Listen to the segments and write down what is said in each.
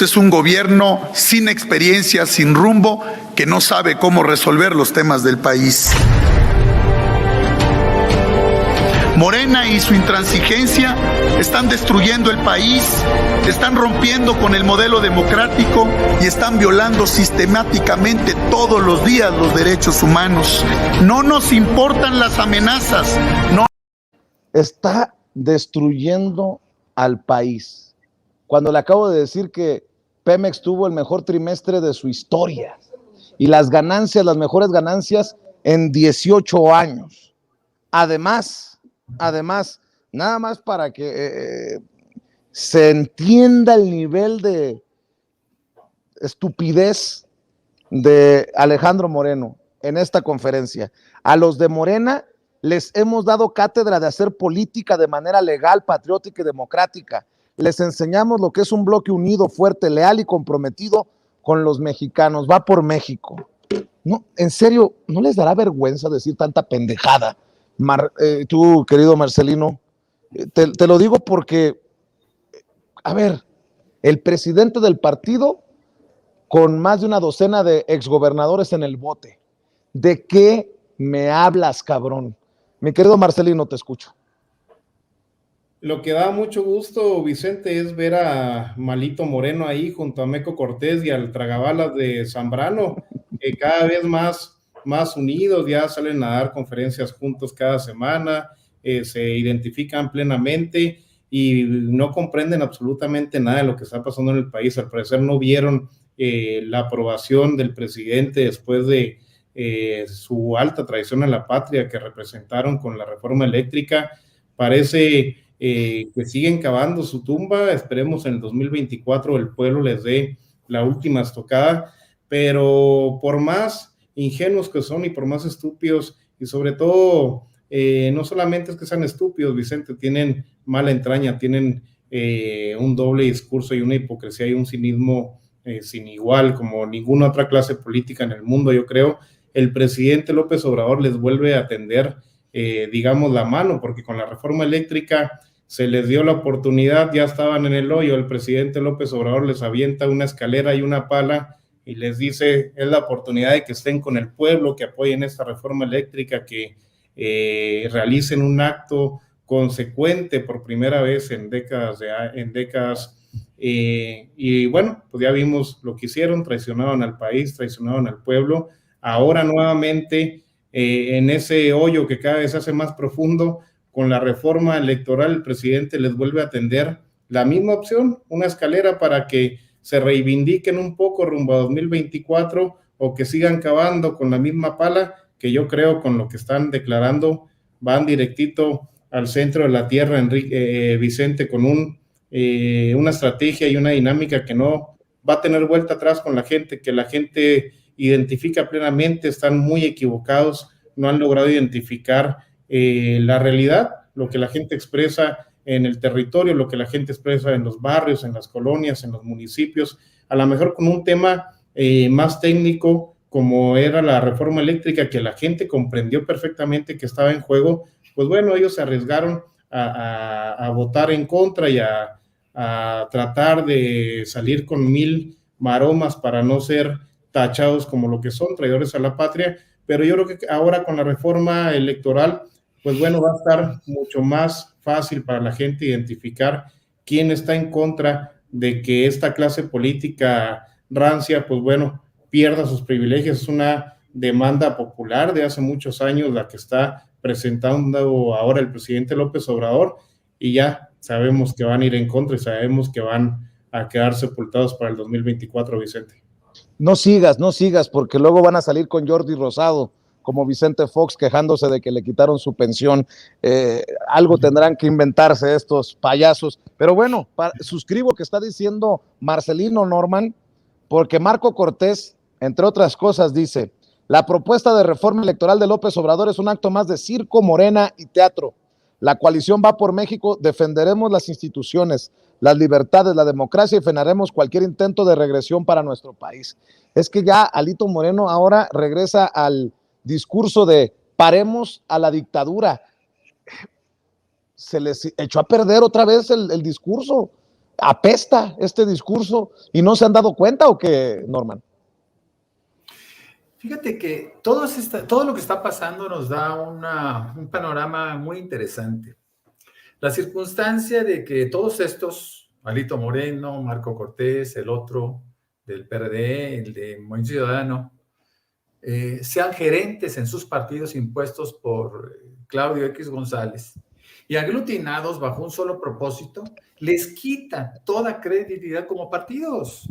Es un gobierno sin experiencia, sin rumbo, que no sabe cómo resolver los temas del país. Morena y su intransigencia están destruyendo el país, están rompiendo con el modelo democrático y están violando sistemáticamente todos los días los derechos humanos. No nos importan las amenazas. No. Está destruyendo al país. Cuando le acabo de decir que Pemex tuvo el mejor trimestre de su historia y las ganancias, las mejores ganancias en 18 años. Además, nada más para que se entienda el nivel de estupidez de Alejandro Moreno en esta conferencia. A los de Morena les hemos dado cátedra de hacer política de manera legal, patriótica y democrática. Les enseñamos lo que es un bloque unido, fuerte, leal y comprometido con los mexicanos. Va por México. No, en serio, ¿no les dará vergüenza decir tanta pendejada? Tú, querido Marcelino, te lo digo porque, a ver, el presidente del partido con más de una docena de exgobernadores en el bote. ¿De qué me hablas, cabrón? Mi querido Marcelino, te escucho. Lo que da mucho gusto, Vicente, es ver a Malito Moreno ahí junto a Meco Cortés y al tragabalas de Zambrano, cada vez más unidos, ya salen a dar conferencias juntos cada semana, se identifican plenamente y no comprenden absolutamente nada de lo que está pasando en el país. Al parecer no vieron la aprobación del presidente después de su alta traición a la patria que representaron con la reforma eléctrica. Parece que siguen cavando su tumba. Esperemos en el 2024 el pueblo les dé la última estocada, pero por más ingenuos que son y por más estúpidos, y sobre todo no solamente es que sean estúpidos, Vicente, tienen mala entraña, tienen un doble discurso y una hipocresía y un cinismo sin igual, como ninguna otra clase política en el mundo, yo creo. El presidente López Obrador les vuelve a tender digamos la mano, porque con la reforma eléctrica se les dio la oportunidad, ya estaban en el hoyo, el presidente López Obrador les avienta una escalera y una pala y les dice, es la oportunidad de que estén con el pueblo, que apoyen esta reforma eléctrica, que realicen un acto consecuente por primera vez en décadas, y bueno, pues ya vimos lo que hicieron, traicionaron al país, traicionaron al pueblo. Ahora nuevamente en ese hoyo que cada vez se hace más profundo, con la reforma electoral el presidente les vuelve a tender la misma opción, una escalera para que se reivindiquen un poco rumbo a 2024 o que sigan cavando con la misma pala, que yo creo con lo que están declarando van directito al centro de la tierra, Vicente, con una estrategia y una dinámica que no va a tener vuelta atrás con la gente, que la gente identifica plenamente. Están muy equivocados, no han logrado identificar la realidad, lo que la gente expresa en el territorio, lo que la gente expresa en los barrios, en las colonias, en los municipios, a lo mejor con un tema más técnico como era la reforma eléctrica, que la gente comprendió perfectamente que estaba en juego. Pues bueno, ellos se arriesgaron a votar en contra y a tratar de salir con 1000 maromas para no ser tachados como lo que son, traidores a la patria. Pero yo creo que ahora con la reforma electoral, pues bueno, va a estar mucho más fácil para la gente identificar quién está en contra de que esta clase política rancia, pues bueno, pierda sus privilegios. Es una demanda popular de hace muchos años la que está presentando ahora el presidente López Obrador, y ya sabemos que van a ir en contra y sabemos que van a quedar sepultados para el 2024, Vicente. No sigas, porque luego van a salir con Jordi Rosado, como Vicente Fox, quejándose de que le quitaron su pensión. Algo tendrán que inventarse estos payasos. Pero bueno, suscribo que está diciendo Marcelino Norman, porque Marco Cortés, entre otras cosas, dice, la propuesta de reforma electoral de López Obrador es un acto más de circo, morena y teatro. La coalición va por México, defenderemos las instituciones, las libertades, la democracia y frenaremos cualquier intento de regresión para nuestro país. Es que ya Alito Moreno ahora regresa al discurso de paremos a la dictadura. Se les echó a perder otra vez el discurso. apesta este discurso y no se han dado cuenta, ¿o qué, Norman? Fíjate que todo lo que está pasando nos da un panorama muy interesante. La circunstancia de que todos estos, Alito Moreno, Marco Cortés, el otro del PRD, el de Movimiento Ciudadano, sean gerentes en sus partidos impuestos por Claudio X González y aglutinados bajo un solo propósito, les quita toda credibilidad como partidos.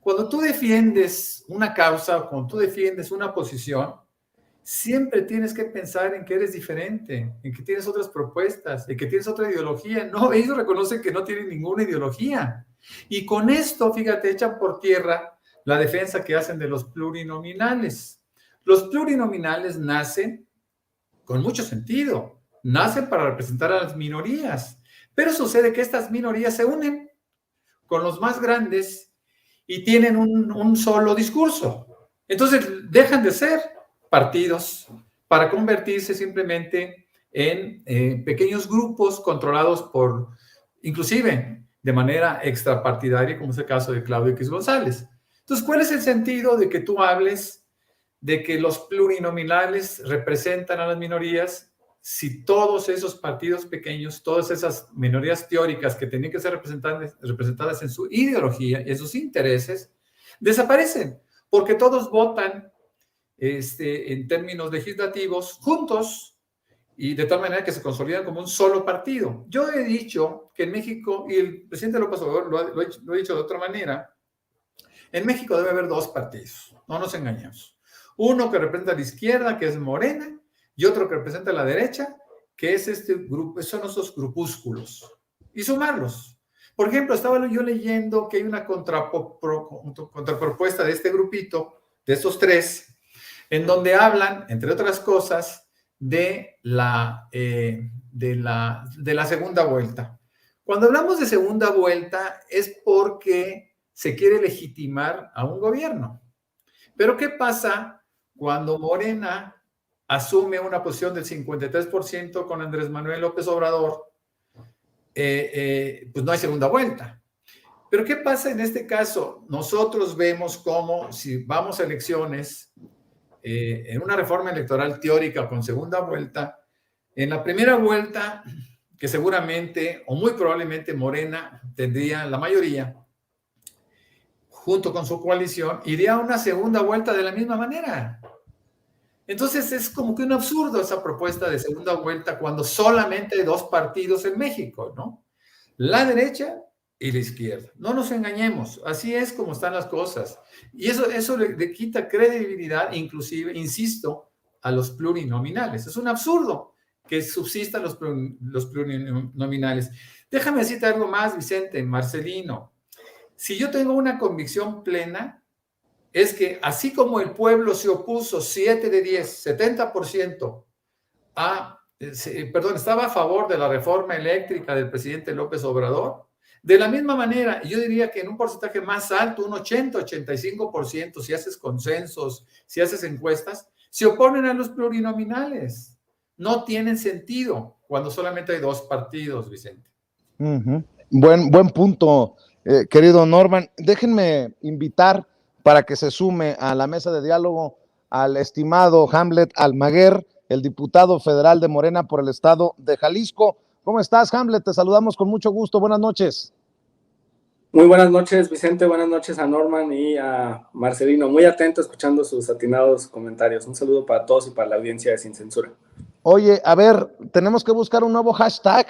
Cuando tú defiendes una causa, cuando tú defiendes una posición, siempre tienes que pensar en que eres diferente, en que tienes otras propuestas, en que tienes otra ideología. No, ellos reconocen que no tienen ninguna ideología. Y con esto, fíjate, echan por tierra la defensa que hacen de los plurinominales. Los plurinominales nacen con mucho sentido, nacen para representar a las minorías, pero sucede que estas minorías se unen con los más grandes y tienen un solo discurso. Entonces dejan de ser partidos para convertirse simplemente en pequeños grupos controlados por, inclusive de manera extrapartidaria, como es el caso de Claudio X González. Entonces, ¿cuál es el sentido de que tú hables de que los plurinominales representan a las minorías si todos esos partidos pequeños, todas esas minorías teóricas que tenían que ser representadas en su ideología y en sus intereses, desaparecen? Porque todos votan en términos legislativos juntos y de tal manera que se consolidan como un solo partido. Yo he dicho que en México, y el presidente López Obrador lo ha dicho de otra manera, en México debe haber dos partidos, no nos engañemos. Uno que representa a la izquierda, que es Morena, y otro que representa a la derecha, que es este grupo, son esos grupúsculos, y sumarlos. Por ejemplo, estaba yo leyendo que hay una contrapropuesta de este grupito, de estos tres, en donde hablan, entre otras cosas, de la segunda vuelta. Cuando hablamos de segunda vuelta es porque se quiere legitimar a un gobierno. Pero ¿qué pasa cuando Morena asume una posición del 53% con Andrés Manuel López Obrador? Pues no hay segunda vuelta. Pero ¿qué pasa en este caso? Nosotros vemos cómo si vamos a elecciones en una reforma electoral teórica con segunda vuelta, en la primera vuelta, que seguramente o muy probablemente Morena tendría la mayoría, junto con su coalición, iría a una segunda vuelta de la misma manera. Entonces es como que un absurdo esa propuesta de segunda vuelta cuando solamente hay dos partidos en México, ¿no? La derecha y la izquierda. No nos engañemos, así es como están las cosas. Y eso le quita credibilidad, inclusive, insisto, a los plurinominales. Es un absurdo que subsistan los plurinominales. Déjame decirte algo más, Vicente, Marcelino. Si yo tengo una convicción plena, es que así como el pueblo se opuso 7 de 10, 70% estaba a favor de la reforma eléctrica del presidente López Obrador, de la misma manera, yo diría que en un porcentaje más alto, un 80-85%, si haces consensos, si haces encuestas, se oponen a los plurinominales. No tienen sentido cuando solamente hay dos partidos, Vicente. Buen punto, querido Norman. Déjenme invitar para que se sume a la mesa de diálogo al estimado Hamlet Almaguer, el diputado federal de Morena por el estado de Jalisco. ¿Cómo estás, Hamlet? Te saludamos con mucho gusto. Buenas noches. Muy buenas noches, Vicente. Buenas noches a Norman y a Marcelino. Muy atento escuchando sus atinados comentarios. Un saludo para todos y para la audiencia de Sin Censura. Oye, a ver, tenemos que buscar un nuevo hashtag.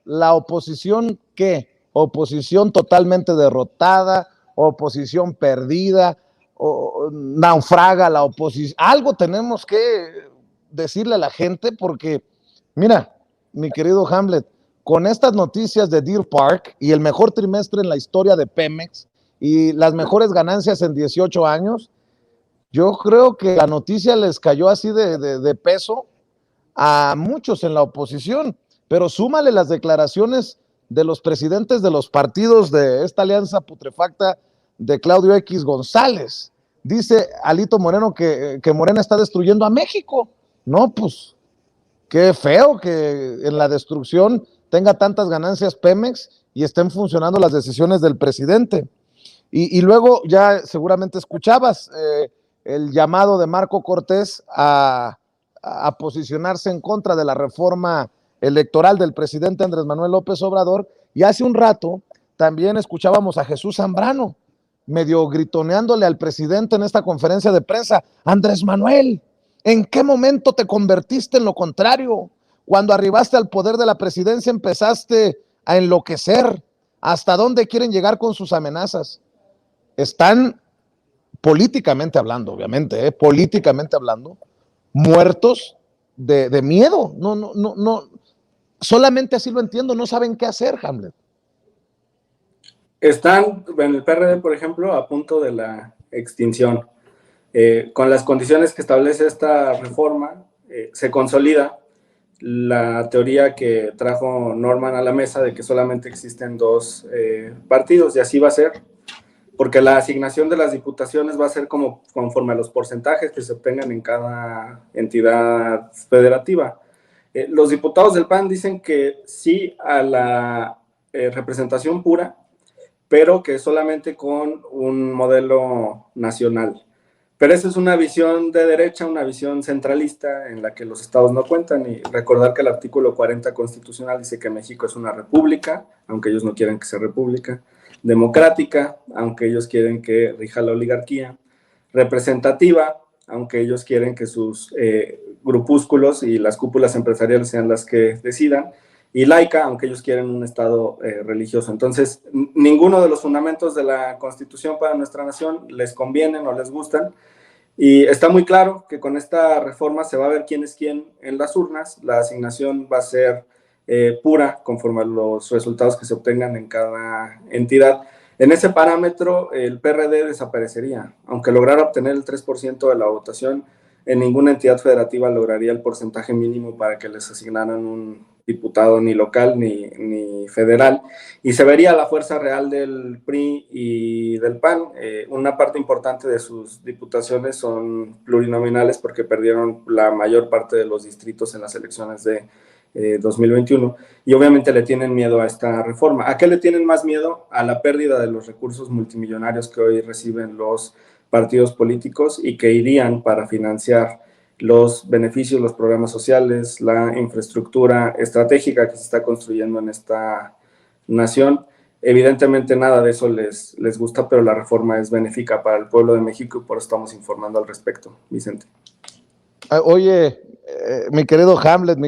¿La oposición qué? ¿Oposición totalmente derrotada? ¿Oposición perdida? ¿O naufraga la oposición? Algo tenemos que decirle a la gente porque, mira, mi querido Hamlet, con estas noticias de Deer Park y el mejor trimestre en la historia de Pemex y las mejores ganancias en 18 años, yo creo que la noticia les cayó así de peso a muchos en la oposición, pero súmale las declaraciones de los presidentes de los partidos de esta alianza putrefacta de Claudio X González. Dice Alito Moreno que Morena está destruyendo a México. No, pues qué feo que en la destrucción tenga tantas ganancias Pemex y estén funcionando las decisiones del presidente. Y luego ya seguramente escuchabas el llamado de Marco Cortés a posicionarse en contra de la reforma electoral del presidente Andrés Manuel López Obrador, y hace un rato también escuchábamos a Jesús Zambrano medio gritoneándole al presidente en esta conferencia de prensa: Andrés Manuel, ¿en qué momento te convertiste en lo contrario? Cuando arribaste al poder de la presidencia empezaste a enloquecer. ¿Hasta dónde quieren llegar con sus amenazas? Están políticamente hablando, obviamente, políticamente hablando, muertos de miedo. No, solamente así lo entiendo, no saben qué hacer, Hamlet. Están en el PRD, por ejemplo, a punto de la extinción. Con las condiciones que establece esta reforma, se consolida la teoría que trajo Norman a la mesa de que solamente existen dos partidos, y así va a ser, porque la asignación de las diputaciones va a ser conforme a los porcentajes que se obtengan en cada entidad federativa. Los diputados del PAN dicen que sí a la representación pura, pero que solamente con un modelo nacional. Pero esa es una visión de derecha, una visión centralista en la que los estados no cuentan, y recordar que el artículo 40 constitucional dice que México es una república, aunque ellos no quieren que sea república, democrática, aunque ellos quieren que rija la oligarquía, representativa, aunque ellos quieren que sus grupúsculos y las cúpulas empresariales sean las que decidan, y laica, aunque ellos quieren un estado religioso. Entonces, ninguno de los fundamentos de la Constitución para nuestra nación les convienen o les gustan, y está muy claro que con esta reforma se va a ver quién es quién en las urnas. La asignación va a ser pura conforme a los resultados que se obtengan en cada entidad. En ese parámetro, el PRD desaparecería. Aunque lograra obtener el 3% de la votación, en ninguna entidad federativa lograría el porcentaje mínimo para que les asignaran un diputado ni local ni federal, y se vería la fuerza real del PRI y del PAN. Una parte importante de sus diputaciones son plurinominales porque perdieron la mayor parte de los distritos en las elecciones de 2021, y obviamente le tienen miedo a esta reforma. ¿A qué le tienen más miedo? A la pérdida de los recursos multimillonarios que hoy reciben los partidos políticos y que irían para financiar los beneficios, los programas sociales, la infraestructura estratégica que se está construyendo en esta nación. Evidentemente nada de eso les gusta, pero la reforma es benéfica para el pueblo de México y por eso estamos informando al respecto. Vicente. Oye, mi querido Hamlet,